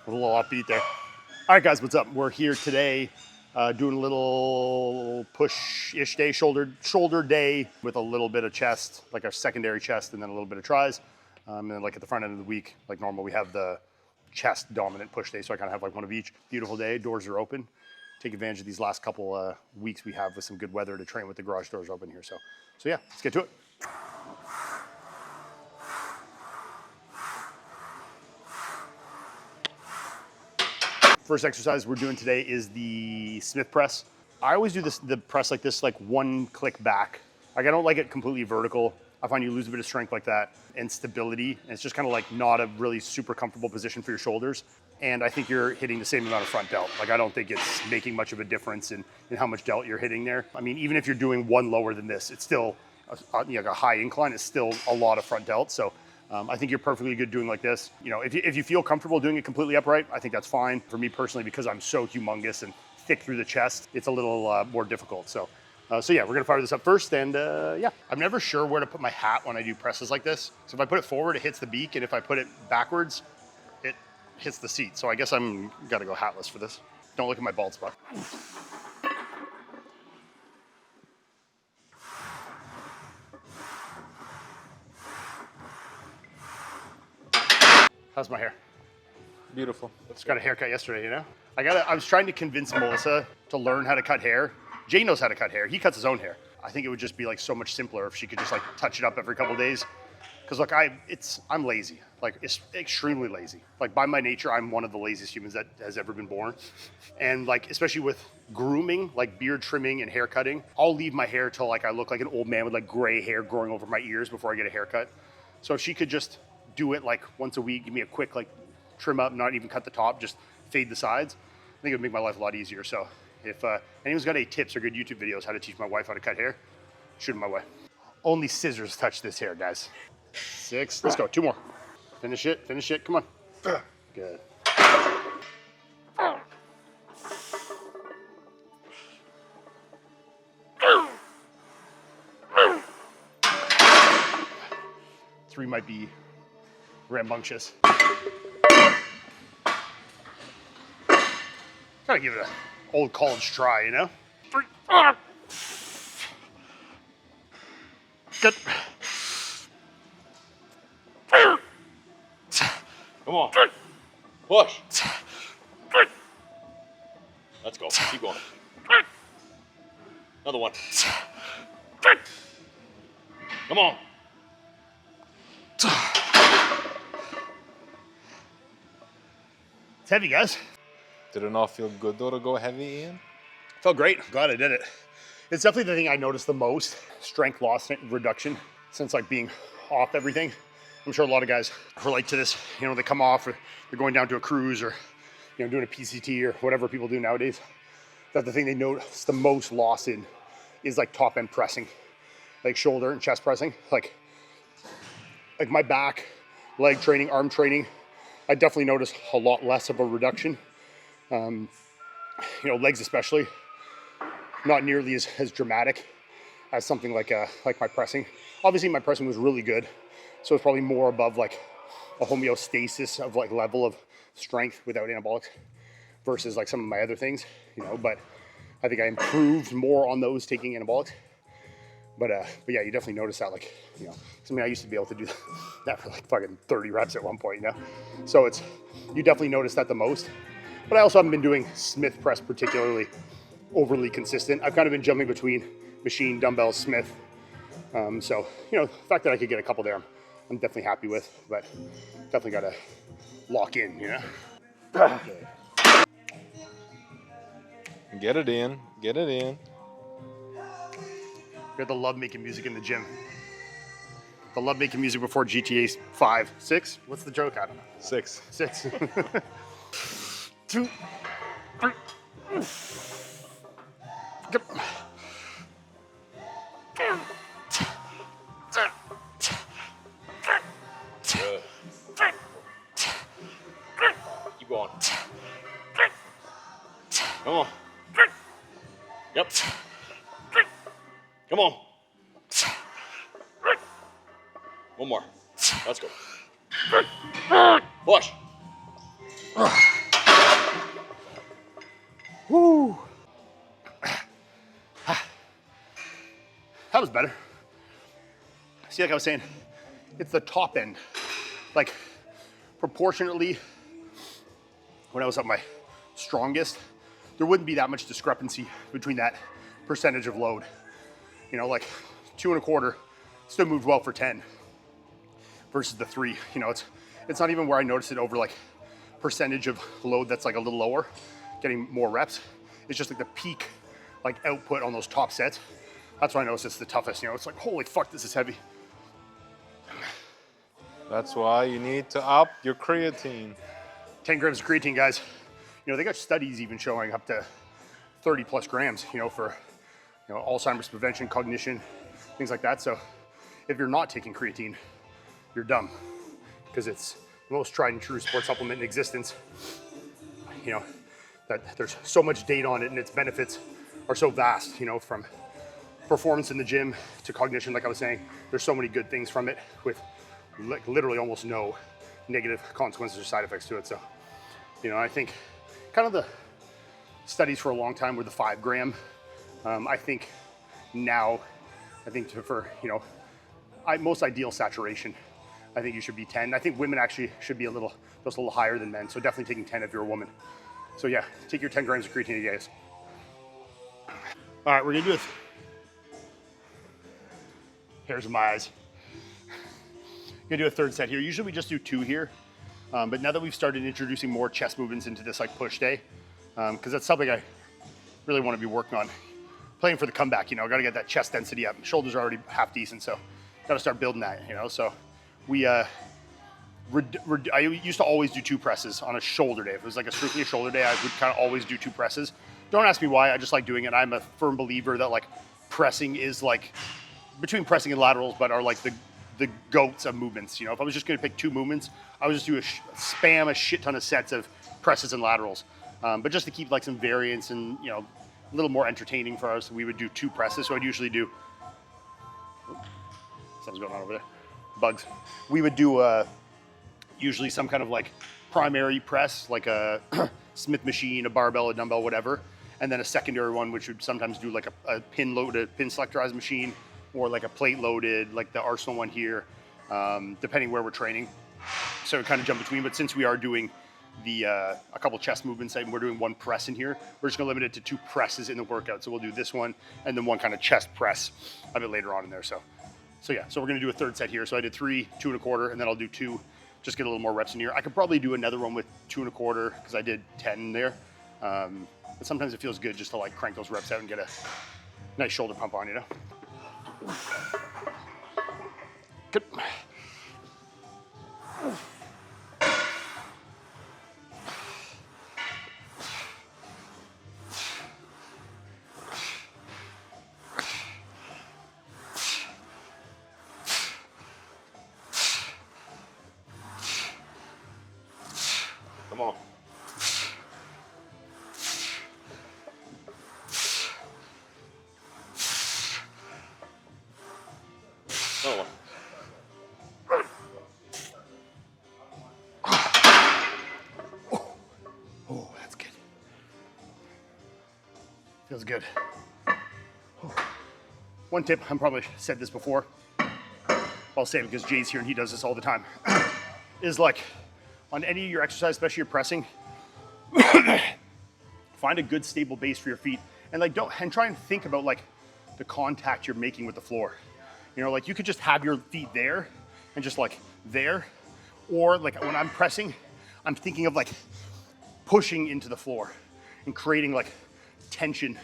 with a little upbeat there. All right, guys, what's up? We're here today doing a little push-ish day, shoulder day with a little bit of chest, like our secondary chest, and then a little bit of tris. And then like at the front end of the week, like normal, we have the chest dominant push day. So I kind of have like one of each. Beautiful day, doors are open. Take advantage of these last couple weeks we have with some good weather to train with the garage doors open here. So yeah, let's get to it. First exercise we're doing today is the Smith press. I always do the press like this, like one click back. Like I don't like it completely vertical. I find you lose a bit of strength like that and stability. And it's just kind of like not a really super comfortable position for your shoulders. And I think you're hitting the same amount of front delt. Like I don't think it's making much of a difference in how much delt you're hitting there. I mean, even if you're doing one lower than this, it's still a high incline. It's still a lot of front delt. So I think you're perfectly good doing like this. You know, if you feel comfortable doing it completely upright, I think that's fine. For me personally, because I'm so humongous and thick through the chest, it's a little more difficult. So yeah, we're gonna fire this up first, and yeah. I'm never sure where to put my hat when I do presses like this. So if I put it forward, it hits the beak, and if I put it backwards, it hits the seat. So I guess I'm gotta go hatless for this. Don't look at my bald spot. How's my hair? Beautiful. Just got a haircut yesterday, you know? I was trying to convince Melissa to learn how to cut hair. Jay knows how to cut hair. He cuts his own hair. I think it would just be like so much simpler if she could just like touch it up every couple of days. Cause look, I'm lazy, like it's extremely lazy. Like by my nature, I'm one of the laziest humans that has ever been born. And like, especially with grooming, like beard trimming and hair cutting, I'll leave my hair till like I look like an old man with like gray hair growing over my ears before I get a haircut. So if she could just do it like once a week, give me a quick like trim up, not even cut the top, just fade the sides, I think it would make my life a lot easier. So if anyone's got any tips or good YouTube videos how to teach my wife how to cut hair, shoot them my way. Only scissors touch this hair, guys. 6, let's go, 2 more. Finish it, come on. Good. Three might be rambunctious. Gotta give it an old college try, you know? 3, good. Come on. Push. Let's go. Keep going. Another one. Come on. It's heavy, guys. Did it not feel good though to go heavy, Ian? Felt great. Glad I did it. It's definitely the thing I noticed the most. Strength loss reduction since like being off everything. I'm sure a lot of guys relate to this. You know, they come off or they're going down to a cruise or, you know, doing a PCT or whatever people do nowadays. That the thing they notice the most loss in is like top end pressing, like shoulder and chest pressing. Like my back, leg training, arm training, I definitely noticed a lot less of a reduction. You know, legs especially, not nearly as dramatic as something like my pressing. Obviously my pressing was really good. So it's probably more above like a homeostasis of like level of strength without anabolics versus like some of my other things, you know, but I think I improved more on those taking anabolics. But yeah, you definitely notice that, like, you know, I mean, I used to be able to do that for like fucking 30 reps at one point, you know? So you definitely notice that the most. But I also haven't been doing Smith press particularly overly consistent. I've kind of been jumping between machine, dumbbell, Smith. So, you know, the fact that I could get a couple there, I'm definitely happy with, but definitely got to lock in, you know? Okay. Get it in. Get it in. You have to love making music in the gym. I love making music before GTA 5. 6? What's the joke? I don't know. 6. 6. 2, 3. Yep. Keep going. Come on. Yep. Come on. One more. Let's go. Push. Woo. That was better. See, like I was saying, it's the top end. Like, proportionately, when I was at my strongest, there wouldn't be that much discrepancy between that percentage of load. You know, like 2 1/4 still moved well for 10 versus the 3. You know, it's not even where I noticed it over like percentage of load that's like a little lower, getting more reps. It's just like the peak like output on those top sets. That's why I noticed it's the toughest. You know, it's like, holy fuck, this is heavy. That's why you need to up your creatine. 10 grams of creatine, guys. You know, they got studies even showing up to 30 plus grams, you know, for, you know, Alzheimer's prevention, cognition, things like that. So if you're not taking creatine, you're dumb, because it's the most tried and true sports supplement in existence. You know, that there's so much data on it and its benefits are so vast, you know, from performance in the gym to cognition. Like I was saying, there's so many good things from it with like literally almost no negative consequences or side effects to it. So, you know, I think kind of the studies for a long time were the 5 gram. I think now, for, you know, most ideal saturation, I think you should be 10. I think women actually should be just a little higher than men. So definitely taking 10 if you're a woman. So yeah, take your 10 grams of creatine, guys. All right, we're gonna do it. Hairs in my eyes. Gonna do a third set here. Usually we just do 2 here, but now that we've started introducing more chest movements into this like push day, because that's something I really want to be working on. Playing for the comeback, you know, got to get that chest density up. Shoulders are already half decent, so got to start building that, you know. So we, I used to always do 2 presses on a shoulder day. If it was like a strictly a shoulder day, I would kind of always do 2 presses. Don't ask me why. I just like doing it. I'm a firm believer that like pressing is like between pressing and laterals, but are like the goats of movements. You know, if I was just going to pick 2 movements, I would just do spam a shit ton of sets of presses and laterals. But just to keep like some variance and, you know, a little more entertaining for us, we would do 2 presses. So I'd usually do, something's going on over there, bugs. We would do usually some kind of like primary press, like a Smith machine, a barbell, a dumbbell, whatever. And then a secondary one, which would sometimes do like a pin selectorized machine, or like a plate loaded, like the Arsenal one here, depending where we're training. So kind of jump between, but since we are doing a couple chest movements and we're doing 1 press in here, we're just gonna limit it to 2 presses in the workout. So we'll do this one and then 1 kind of chest press a bit later on in there. So yeah, so we're gonna do a third set here. So I did 3, 2 1/4, and then I'll do 2, just get a little more reps in here. I could probably do another one with 2 1/4 because I did 10 there. But sometimes it feels good just to like crank those reps out and get a nice shoulder pump on, you know? Good. Come on. Oh. Oh, that's good. Feels good. One tip, I probably said this before, I'll say it because Jay's here and he does this all the time, is like on any of your exercise, especially your pressing, find a good stable base for your feet, and like try and think about like the contact you're making with the floor. You know, like you could just have your feet there and just like there, or like when I'm pressing, I'm thinking of like pushing into the floor and creating like tension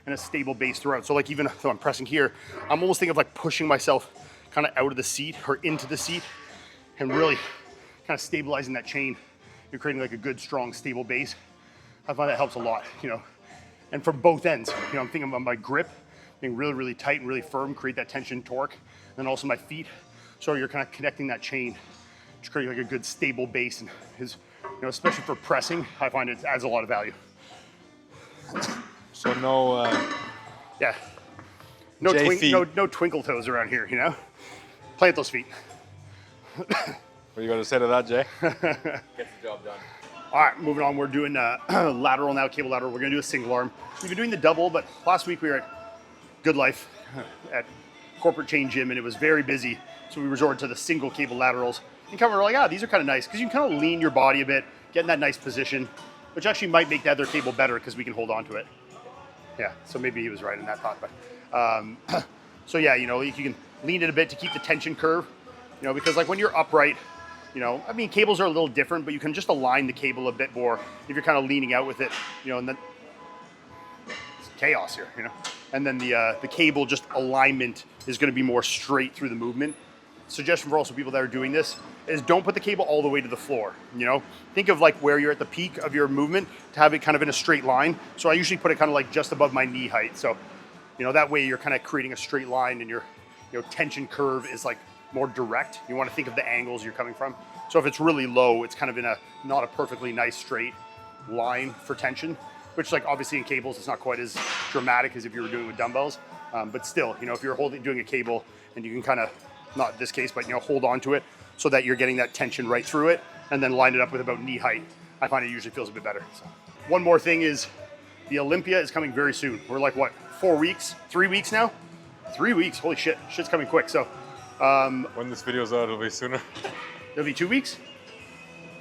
and a stable base throughout. So like even though I'm pressing here, I'm almost thinking of like pushing myself kind of out of the seat or into the seat and really kind of stabilizing that chain. You're creating like a good, strong, stable base. I find that helps a lot, you know. And from both ends, you know, I'm thinking about my grip being really, really tight and really firm, create that tension, torque, and also my feet. So you're kind of connecting that chain to create like a good, stable base. And you know, especially for pressing, I find it adds a lot of value. So no. Yeah. No twinkle toes around here, you know. Plant those feet. What are you going to say to that, Jay? Gets the job done. All right, moving on. We're doing lateral now, cable lateral. We're gonna do a single arm. We've been doing the double, but last week we were at Good Life at corporate chain gym, and it was very busy. So we resorted to the single cable laterals. And kind of were like, these are kind of nice because you can kind of lean your body a bit, get in that nice position, which actually might make the other cable better because we can hold on to it. Yeah, so maybe he was right in that thought. But so yeah, you know, you can lean it a bit to keep the tension curve, you know, because like when you're upright, you know, I mean, cables are a little different, but you can just align the cable a bit more if you're kind of leaning out with it, you know, and then it's chaos here, you know. And then the cable just alignment is going to be more straight through the movement. Suggestion for also people that are doing this is don't put the cable all the way to the floor, you know. Think of like where you're at the peak of your movement to have it kind of in a straight line. So I usually put it kind of like just above my knee height. So, you know, that way you're kind of creating a straight line and your, you know, tension curve is like more direct. You want to think of the angles you're coming from. So if it's really low, it's kind of in a not a perfectly nice straight line for tension, which like obviously in cables, it's not quite as dramatic as if you were doing with dumbbells. But still, you know, if you're doing a cable and you can kind of, not this case, but you know, hold on to it so that you're getting that tension right through it and then line it up with about knee height. I find it usually feels a bit better. So. One more thing is the Olympia is coming very soon. We're like, what, 4 weeks, 3 weeks now? 3 weeks, holy shit, shit's coming quick. So when this video's out, it'll be sooner. It'll be 2 weeks?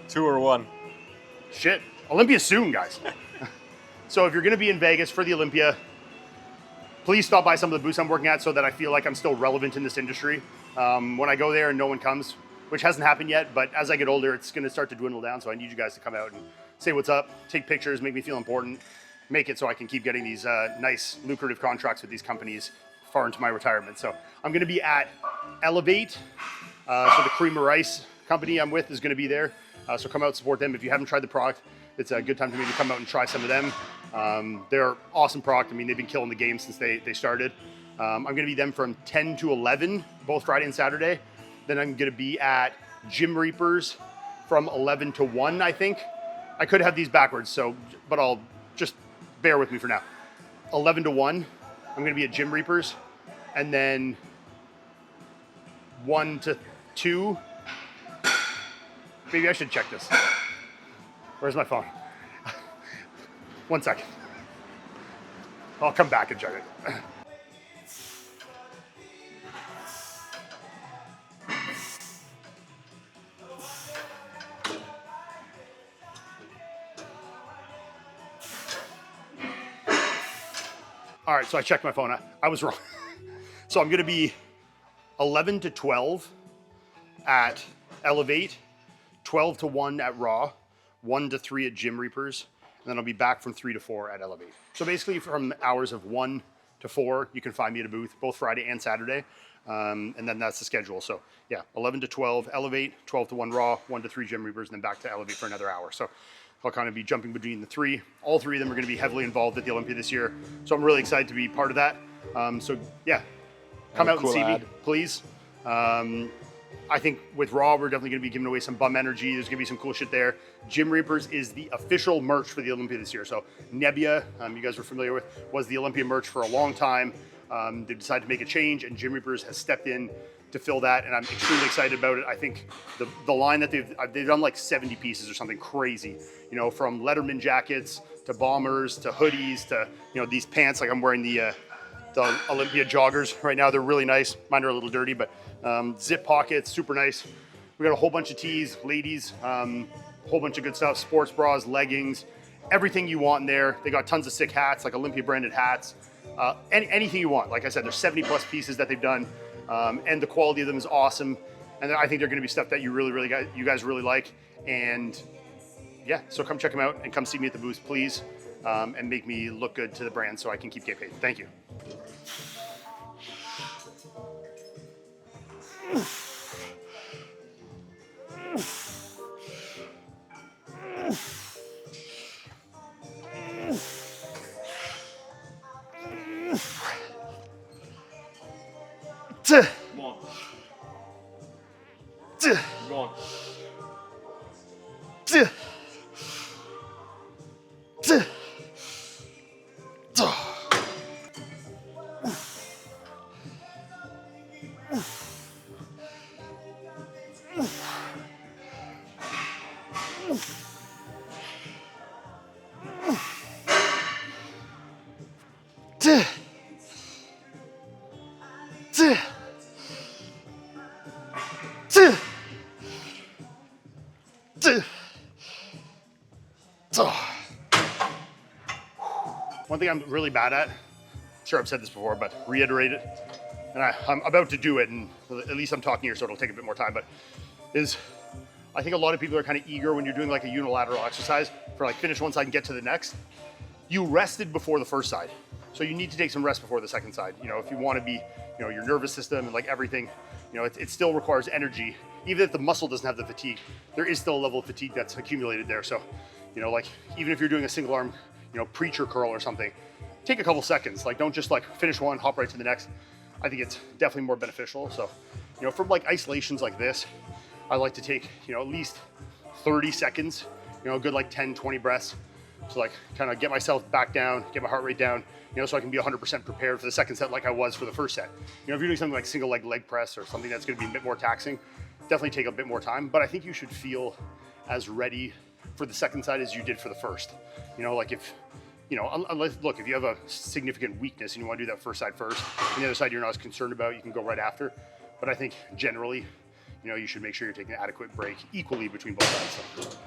2 or 1. Shit, Olympia's soon, guys. So if you're gonna be in Vegas for the Olympia, please stop by some of the booths I'm working at so that I feel like I'm still relevant in this industry. When I go there and no one comes, which hasn't happened yet, but as I get older, it's gonna start to dwindle down. So I need you guys to come out and say what's up, take pictures, make me feel important, make it so I can keep getting these nice, lucrative contracts with these companies far into my retirement. So I'm gonna be at Elevate. So the cream of rice company I'm with is gonna be there. So come out, support them. If you haven't tried the product, it's a good time to maybe come out and try some of them. They're awesome product. I mean, they've been killing the game since they started. I'm gonna be them from 10 to 11, both Friday and Saturday. Then I'm gonna be at Gym Reapers from 11 to 1, I think. I could have these backwards, so, but I'll just bear with me for now. 11 to 1, I'm gonna be at Gym Reapers. And then 1 to 2, maybe I should check this. Where's my phone? 1 second. I'll come back and check it. All right, so I checked my phone. I was wrong. So I'm gonna be 11 to 12 at Elevate, 12 to 1 at Raw, 1 to 3 at Gym Reapers, and then I'll be back from 3 to 4 at Elevate. So basically from hours of 1 to 4, you can find me at a booth, both Friday and Saturday. And then that's the schedule. So yeah, 11 to 12 Elevate, 12 to 1 Raw, 1 to 3 Gym Reapers, and then back to Elevate for another hour. So I'll kind of be jumping between the three. All three of them are gonna be heavily involved at the Olympia this year. So I'm really excited to be part of that. So yeah, come out and see me, please. I think with Raw, we're definitely gonna be giving away some bum energy. There's gonna be some cool shit there. Gym Reapers is the official merch for the Olympia this year. So Nebbia, you guys were familiar with, was the Olympia merch for a long time. They decided to make a change and Gym Reapers has stepped in to fill that, and I'm extremely excited about it. I think the line that they've done like 70 pieces or something crazy, you know, from Letterman jackets to bombers to hoodies to, you know, these pants. Like I'm wearing the Olympia joggers right now. They're really nice. Mine are a little dirty, but zip pockets, super nice. We got a whole bunch of tees, ladies, a whole bunch of good stuff, sports bras, leggings, everything you want in there. They got tons of sick hats, like Olympia branded hats, anything you want. Like I said, there's 70 plus pieces that they've done. And the quality of them is awesome. And I think they're gonna be stuff that you guys really like. And yeah, so come check them out and come see me at the booth, please. And make me look good to the brand so I can keep getting paid. Thank you. Come on. Come on. One thing I'm really bad at, sure I've said this before, but reiterate it, and I'm about to do it, and at least I'm talking here, so it'll take a bit more time, but is I think a lot of people are kind of eager when you're doing like a unilateral exercise for like finish one side and get to the next. You rested before the first side, so you need to take some rest before the second side. You know, if you want to be, you know, your nervous system and like everything, you know, it still requires energy. Even if the muscle doesn't have the fatigue, there is still a level of fatigue that's accumulated there. So, you know, like even if you're doing a single arm, you know, preacher curl or something, take a couple seconds. Like don't just like finish one, hop right to the next. I think it's definitely more beneficial. So, you know, from like isolations like this, I like to take, you know, at least 30 seconds, you know, a good like 10, 20 breaths. So like kind of get myself back down, get my heart rate down, you know, so I can be 100% prepared for the second set like I was for the first set. You know, if you're doing something like single leg press or something that's gonna be a bit more taxing, definitely take a bit more time, but I think you should feel as ready for the second side as you did for the first. You know, like if, you know, unless, look, if you have a significant weakness and you want to do that first side first, and the other side you're not as concerned about, you can go right after. But I think generally, you know, you should make sure you're taking an adequate break equally between both sides.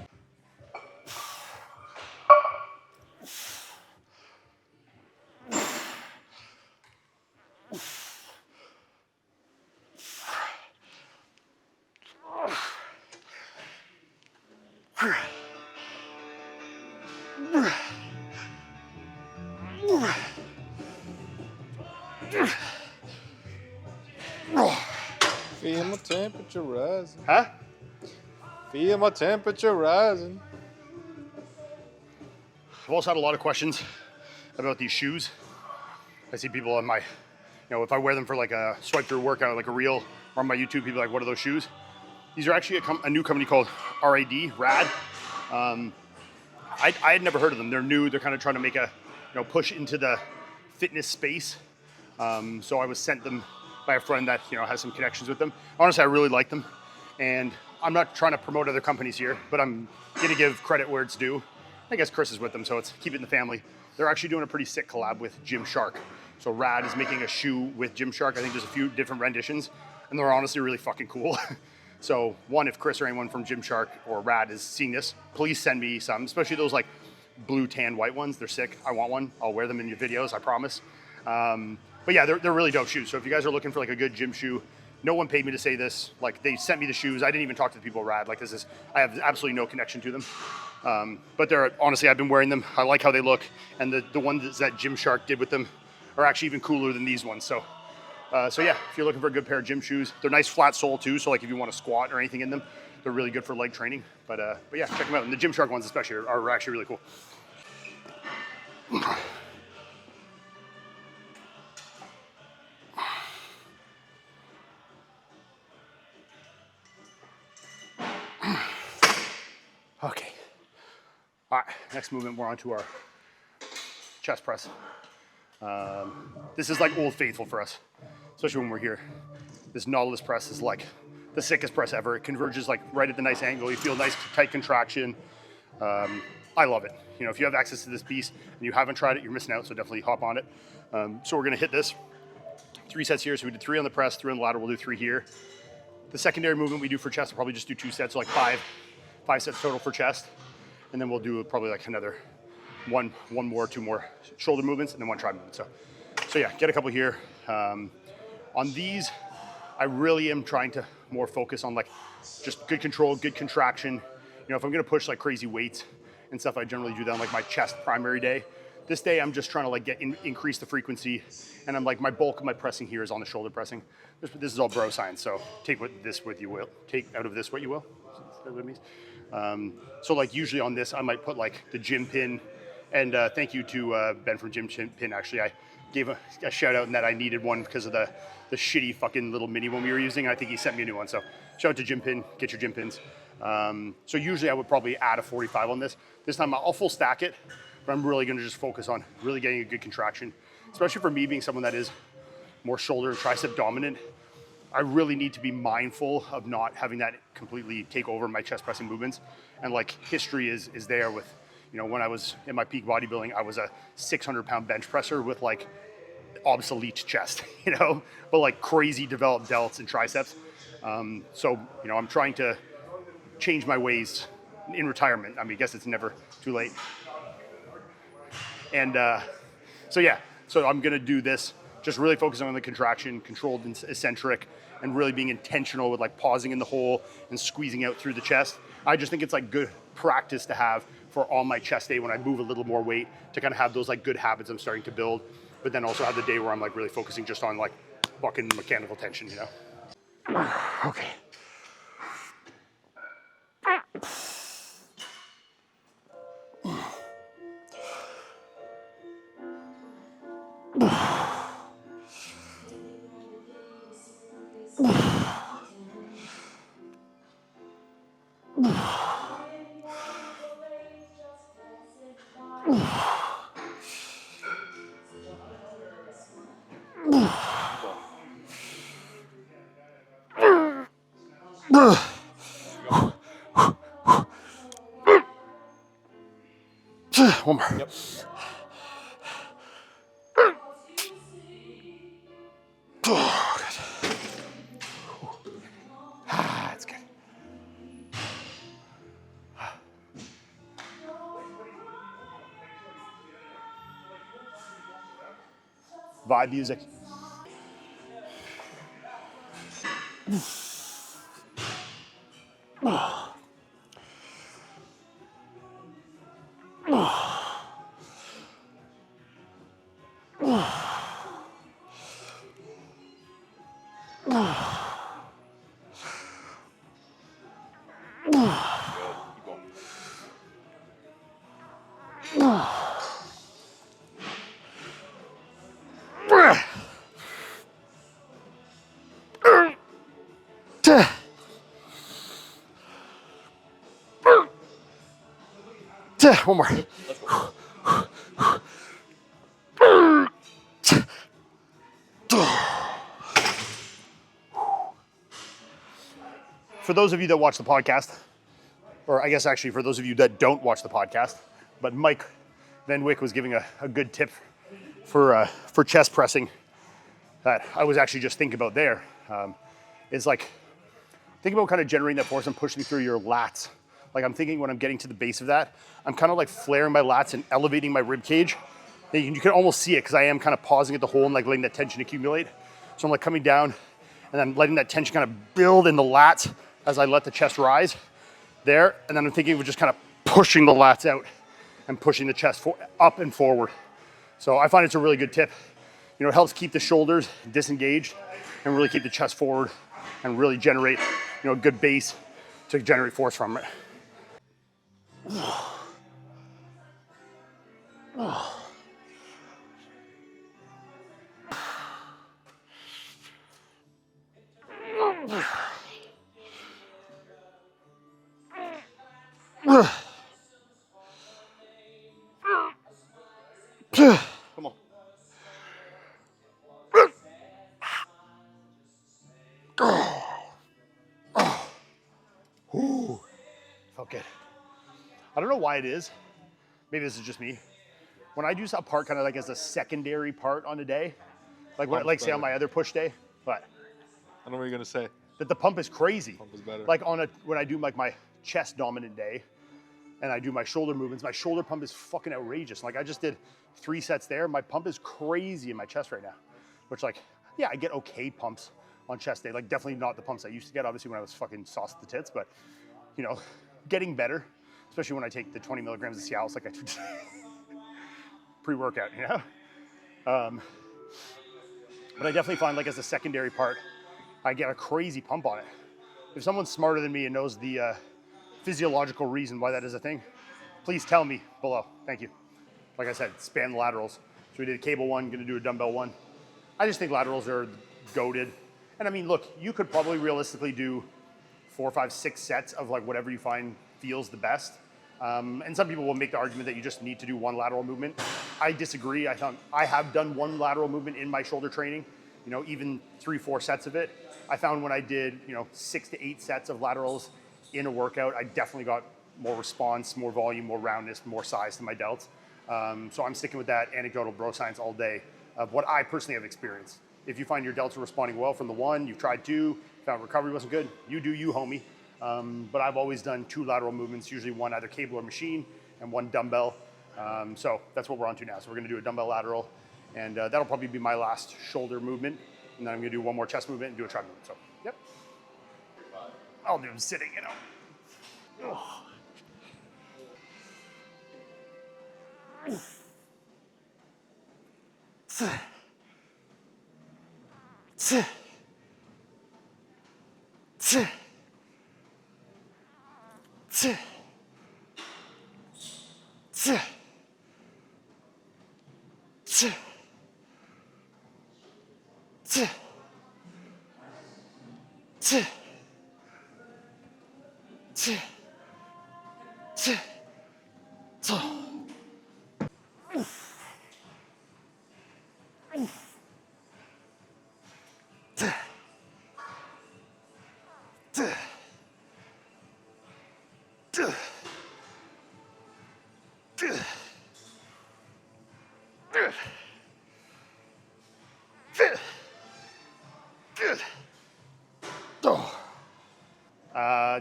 Feel my temperature rising. Huh? Feel my temperature rising. I've also had a lot of questions about these shoes. I see people on my, you know, if I wear them for like a swipe through workout, like a reel, or on my YouTube, people are like, what are those shoes? These are actually a new company called RAD. I had never heard of them. They're new. They're kind of trying to make a, you know, push into the fitness space. So I was sent them by a friend that, you know, has some connections with them. Honestly, I really like them. And I'm not trying to promote other companies here, but I'm gonna give credit where it's due. I guess Chris is with them, so it's keep it in the family. They're actually doing a pretty sick collab with Gymshark. So Rad is making a shoe with Gymshark. I think there's a few different renditions, and they're honestly really fucking cool. So one, if Chris or anyone from Gymshark or Rad is seeing this, please send me some, especially those like blue, tan, white ones. They're sick. I want one. I'll wear them in your videos, I promise. But yeah, they're really dope shoes. So if you guys are looking for like a good gym shoe, no one paid me to say this. Like they sent me the shoes. I didn't even talk to the people at Rad. Like I have absolutely no connection to them. But they're, honestly, I've been wearing them. I like how they look. And the ones that Gymshark did with them are actually even cooler than these ones. So yeah, if you're looking for a good pair of gym shoes, they're nice flat sole too. So like if you want to squat or anything in them, they're really good for leg training. But yeah, check them out. And the Gymshark ones especially are actually really cool. Okay. All right, next movement, we're on to our chest press. This is like old faithful for us, especially when we're here. This Nautilus press is like the sickest press ever. It converges like right at the nice angle. You feel nice tight contraction. I love it. You know, if you have access to this piece and you haven't tried it, you're missing out, so definitely hop on it. So we're gonna hit this. 3 sets here, so we did 3 on the press, 3 on the lateral, we'll do 3 here. The secondary movement we do for chest, we'll probably just do 2 sets, so like 5 sets total for chest. And then we'll do probably like another one more, 2 more shoulder movements, and then 1 tri movement. So yeah, get a couple here. On these, I really am trying to more focus on like just good control, good contraction. You know, if I'm gonna push like crazy weights and stuff, I generally do that on like my chest primary day. This day, I'm just trying to like increase the frequency, and I'm like, my bulk of my pressing here is on the shoulder pressing. This is all bro science, so take this with you will. Take out of this what you will. Is that what it means? So like usually on this, I might put like the gym pin, and thank you to Ben from Gym Pin. Actually, I gave a shout out in that I needed one because of the shitty fucking little mini one we were using. I think he sent me a new one. So shout out to Gym Pin, get your gym pins. So usually I would probably add a 45 on this. This time I'll full stack it, but I'm really gonna just focus on really getting a good contraction, especially for me being someone that is more shoulder and tricep dominant. I really need to be mindful of not having that completely take over my chest pressing movements. And like history is there with, you know, when I was in my peak bodybuilding, I was a 600-pound bench presser with like obsolete chest, you know, but like crazy developed delts and triceps. So, you know, I'm trying to change my ways in retirement. I mean, I guess it's never too late. And so yeah, so I'm gonna do this, just really focusing on the contraction, controlled and eccentric, and really being intentional with like pausing in the hole and squeezing out through the chest. I just think it's like good practice to have for all my chest day when I move a little more weight, to kind of have those like good habits I'm starting to build, but then also have the day where I'm like really focusing just on like fucking mechanical tension, you know? Okay. One more. Yep. Oh, good. That's good. Vibe music. One more. For those of you that watch the podcast, or I guess actually for those of you that don't watch the podcast, but Mike Van Wyck was giving a good tip for chest pressing that I was actually just thinking about there. Is like, think about kind of generating that force and pushing through your lats. Like I'm thinking when I'm getting to the base of that, I'm kind of like flaring my lats and elevating my rib cage. You can almost see it because I am kind of pausing at the hole and like letting that tension accumulate. So I'm like coming down and then letting that tension kind of build in the lats as I let the chest rise there. And then I'm thinking of just kind of pushing the lats out and pushing the chest up and forward. So I find it's a really good tip. You know, it helps keep the shoulders disengaged and really keep the chest forward and really generate, you know, a good base to generate force from it. Come on. Ooh, felt good. I don't know why it is. Maybe this is just me. When I do a part kind of like as a secondary part on a day, like when, like say on my other push day, but I don't know what you're gonna say. that the pump is crazy. Pump is better. Like when I do like my chest dominant day and I do my shoulder movements, my shoulder pump is fucking outrageous. Like I just did 3 sets there. My pump is crazy in my chest right now, which like, yeah, I get okay pumps on chest day. Like definitely not the pumps I used to get, obviously when I was fucking sauced to the tits, but you know, getting better, especially when I take the 20 milligrams of Cialis like I do today. Pre-workout, you know? But I definitely find like as a secondary part, I get a crazy pump on it. If someone's smarter than me and knows the physiological reason why that is a thing, please tell me below. Thank you. Like I said, span the laterals. So we did a cable one, gonna do a dumbbell one. I just think laterals are goated. And I mean, look, you could probably realistically do 4, 5, 6 sets of like whatever you find feels the best. And some people will make the argument that you just need to do 1 lateral movement. I disagree. I have done 1 lateral movement in my shoulder training, you know, even 3, 4 sets of it. I found when I did, you know, 6 to 8 sets of laterals in a workout, I definitely got more response, more volume, more roundness, more size to my delts. So I'm sticking with that anecdotal bro science all day of what I personally have experienced. If you find your delts are responding well from the 1, you've tried 2, found recovery wasn't good, you do you, homie. but I've always done 2 lateral movements, usually one either cable or machine and 1 dumbbell. So that's what we're on to now. So we're gonna do a dumbbell lateral, and that'll probably be my last shoulder movement. And then I'm gonna do 1 more chest movement and do a trap movement. So, yep. I'll do them sitting, you know.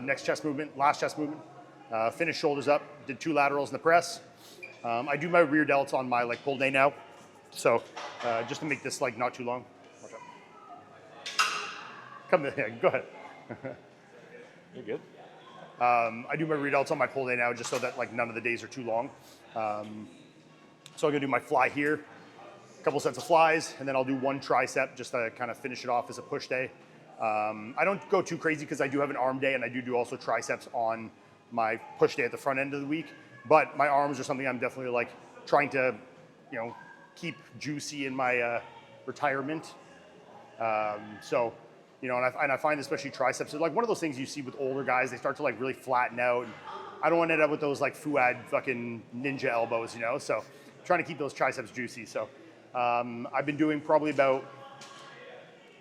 Next chest movement, last chest movement. Finish shoulders up, did 2 laterals in the press. I do my rear delts on my like pull day now. So just to make this like not too long. Watch out. Come in, go ahead. You're good. I do my rear delts on my pull day now just so that like none of the days are too long. So I'm gonna do my fly here, a couple sets of flies, and then I'll do 1 tricep just to kind of finish it off as a push day. I don't go too crazy because I do have an arm day and I do also triceps on my push day at the front end of the week. But my arms are something I'm definitely like trying to, you know, keep juicy in my retirement. So, you know, and I find especially triceps, it's like one of those things you see with older guys, they start to like really flatten out. And I don't want to end up with those like Fuad fucking ninja elbows, you know? So trying to keep those triceps juicy. So I've been doing probably about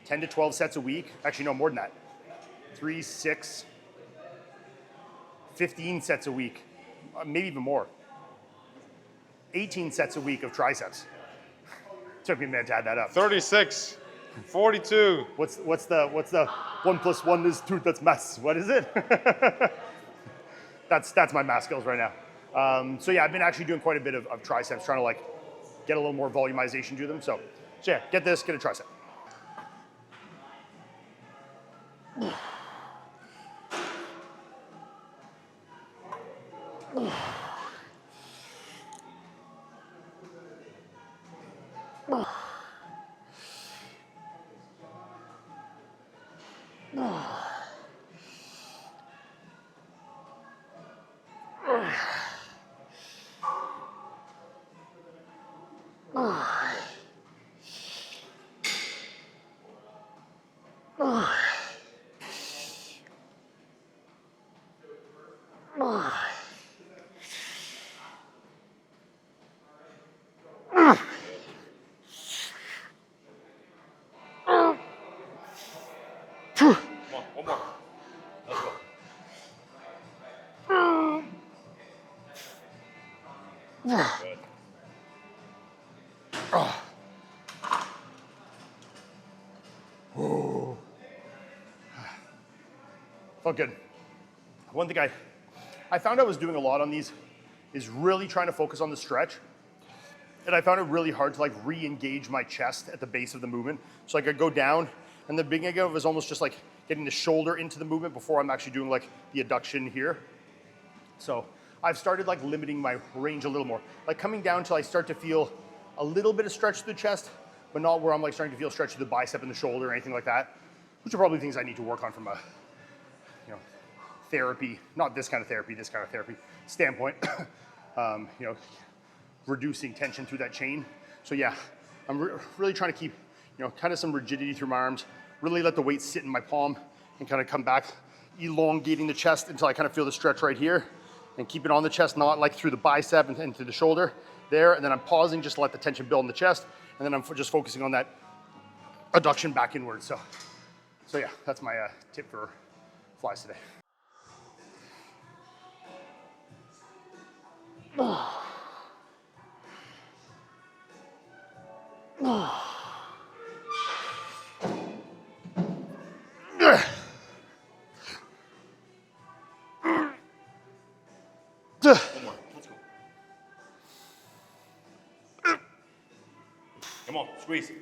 10 to 12 sets a week. Actually, no, more than that. 3, 6, 15 sets a week, maybe even more. 18 sets a week of triceps. Took me a minute to add that up. 36, 42. What's the 1 + 1 is 2? That's math. What is it? that's my math skills right now. So yeah, I've been actually doing quite a bit of triceps, trying to like get a little more volumization to them. So yeah, get this, get a tricep. One more. Let's go. Good. Felt good. One thing I found I was doing a lot on these is really trying to focus on the stretch. And I found it really hard to like re-engage my chest at the base of the movement. So like I go down, and the beginning of it was almost just like getting the shoulder into the movement before I'm actually doing like the adduction here. So I've started like limiting my range a little more. Like coming down till I start to feel a little bit of stretch through the chest, but not where I'm like starting to feel stretch through the bicep and the shoulder or anything like that, which are probably things I need to work on from a, you know, therapy, not this kind of therapy, this kind of therapy standpoint. You know, reducing tension through that chain. So yeah, I'm really trying to keep, you know, kind of some rigidity through my arms, really let the weight sit in my palm and kind of come back, elongating the chest until I kind of feel the stretch right here, and keep it on the chest, not like through the bicep and through the shoulder there. And then I'm pausing just to let the tension build in the chest. And then I'm just focusing on that adduction back inwards. So yeah, that's my tip for flies today. One more. Let's go. Come on, squeeze.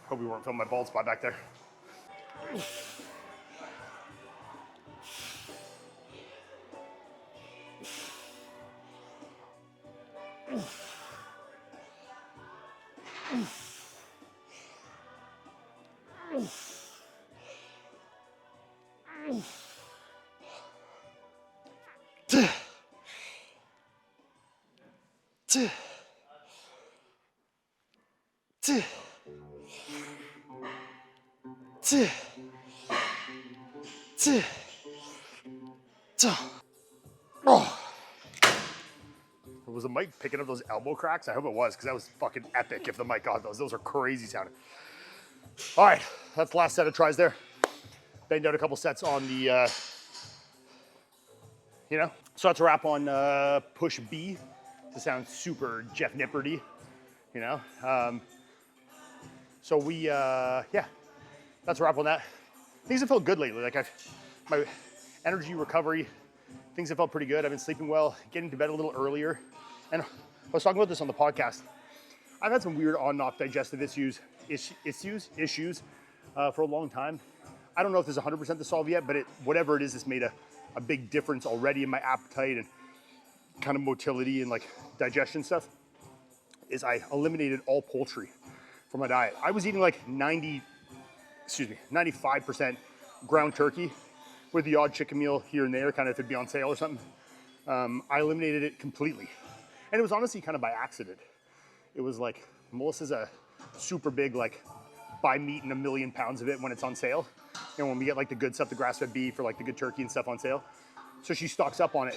Hope we weren't filming my bald spot back there. Oh. Was the mic picking up those elbow cracks? I hope it was, because that was fucking epic if the mic got those. Those are crazy sounding. All right, that's the last set of tries there. Banged out a couple sets on the, So that's a wrap on push B, to sound super Jeff Nipperty, So we, that's a wrap on that. Things have felt good lately. Like my energy recovery, things have felt pretty good. I've been sleeping well, getting to bed a little earlier. And I was talking about this on the podcast. I've had some weird on and off digestive issues for a long time. I don't know if there's 100% to solve yet, but whatever it is, it's made a big difference already in my appetite and kind of motility and like digestion stuff. Is I eliminated all poultry from my diet. I was eating like 95% ground turkey with the odd chicken meal here and there, kind of if it'd be on sale or something. I eliminated it completely. And it was honestly kind of by accident. It was like, Melissa's a super big, like, buy meat in 1,000,000 pounds of it when it's on sale. And when we get like the good stuff, the grass-fed beef or like the good turkey and stuff on sale. So she stocks up on it.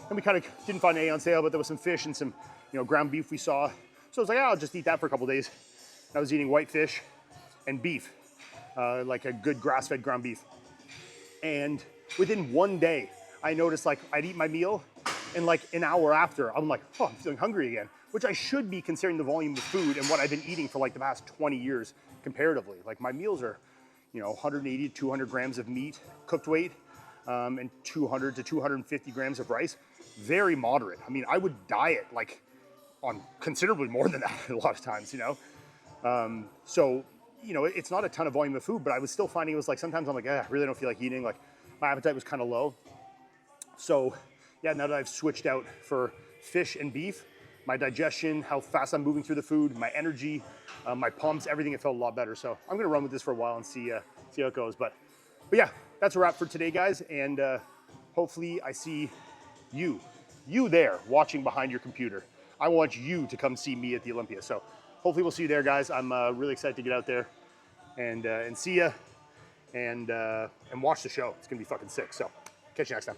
And we kind of didn't find any on sale, but there was some fish and some, ground beef we saw. So I was like, I'll just eat that for a couple days. And I was eating white fish and beef, like a good grass-fed ground beef. And within one day, I noticed like I'd eat my meal and like an hour after, I'm like, oh, I'm feeling hungry again, which I should be considering the volume of food and what I've been eating for like the past 20 years comparatively. Like my meals are, 180 to 200 grams of meat, cooked weight, and 200 to 250 grams of rice. Very moderate. I mean, I would diet like on considerably more than that a lot of times, So, it's not a ton of volume of food, but I was still finding it was like, sometimes I'm like, I really don't feel like eating. Like my appetite was kind of low. So yeah, now that I've switched out for fish and beef, my digestion, how fast I'm moving through the food, my energy, my pumps, everything, it felt a lot better. So I'm gonna run with this for a while and see how it goes. But yeah, that's a wrap for today, guys. And hopefully I see you there watching behind your computer. I want you to come see me at the Olympia. So hopefully we'll see you there, guys. I'm really excited to get out there and see ya and watch the show. It's gonna be fucking sick. So catch you next time.